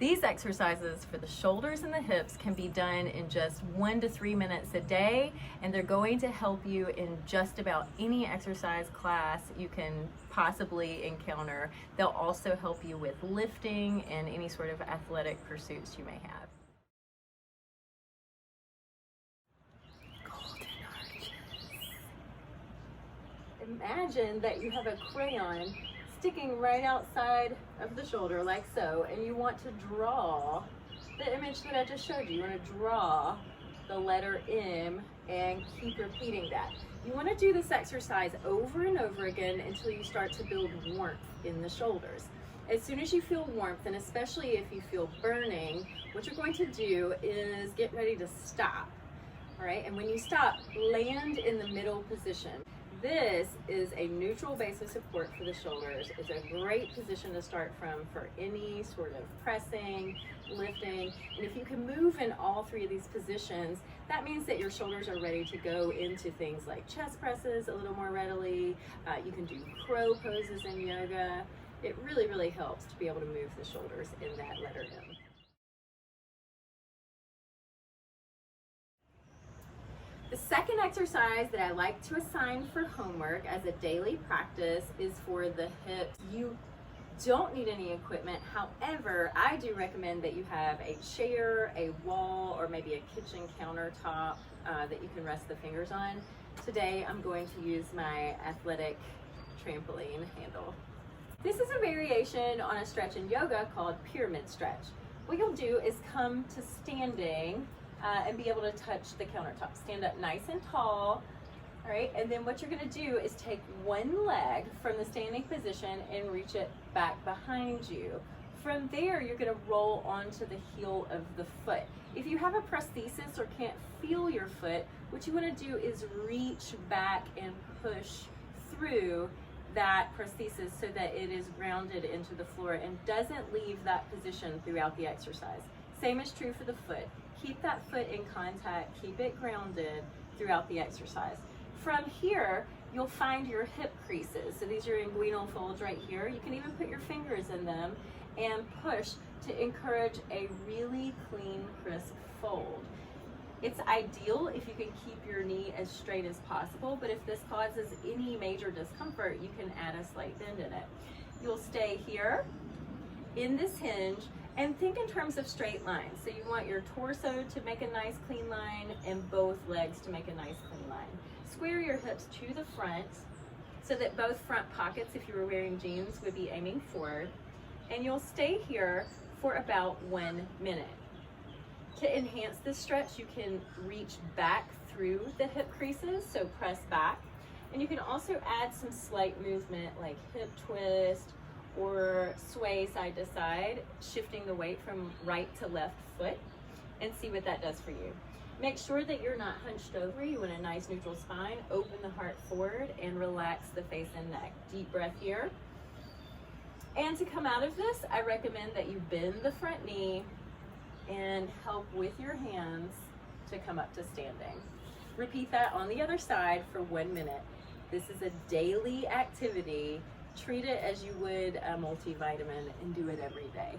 These exercises for the shoulders and the hips can be done in just 1 to 3 minutes a day, and they're going to help you in just about any exercise class you can possibly encounter. They'll also help you with lifting and any sort of athletic pursuits you may have. Golden arches. Imagine that you have a crayon sticking right outside of the shoulder like so, and you want to draw the image that I just showed you. You want to draw the letter M and keep repeating that. You want to do this exercise over and over again until you start to build warmth in the shoulders. As soon as you feel warmth, and especially if you feel burning, what you're going to do is get ready to stop. All right, and when you stop, land in the middle position. This is a neutral base of support for the shoulders. It's a great position to start from for any sort of pressing, lifting. And if you can move in all three of these positions, that means that your shoulders are ready to go into things like chest presses a little more readily. You can do crow poses in yoga. It really, really helps to be able to move the shoulders in that letter M. The second exercise that I like to assign for homework as a daily practice is for the hips. You don't need any equipment. However, I do recommend that you have a chair, a wall, or maybe a kitchen countertop that you can rest the fingers on. Today, I'm going to use my athletic trampoline handle. This is a variation on a stretch in yoga called pyramid stretch. What you'll do is come to standing and be able to touch the countertop. Stand up nice and tall, all right? And then what you're gonna do is take one leg from the standing position and reach it back behind you. From there, you're gonna roll onto the heel of the foot. If you have a prosthesis or can't feel your foot, what you wanna do is reach back and push through that prosthesis so that it is grounded into the floor and doesn't leave that position throughout the exercise. Same is true for the foot. Keep that foot in contact, keep it grounded throughout the exercise. From here, you'll find your hip creases. So these are inguinal folds right here. You can even put your fingers in them and push to encourage a really clean, crisp fold. It's ideal if you can keep your knee as straight as possible, but if this causes any major discomfort, you can add a slight bend in it. You'll stay here in this hinge and think in terms of straight lines. So you want your torso to make a nice clean line and both legs to make a nice clean line. Square your hips to the front so that both front pockets, if you were wearing jeans, would be aiming forward. And you'll stay here for about 1 minute. To enhance this stretch, you can reach back through the hip creases, so press back. And you can also add some slight movement like hip twist or sway side to side, shifting the weight from right to left foot, and see what that does for you. Make sure that you're not hunched over. You want a nice neutral spine. Open the heart forward and relax the face and neck. Deep breath here. And to come out of this, I recommend that you bend the front knee and help with your hands to come up to standing. Repeat that on the other side for 1 minute. This is a daily activity. Treat it as you would a multivitamin and do it every day.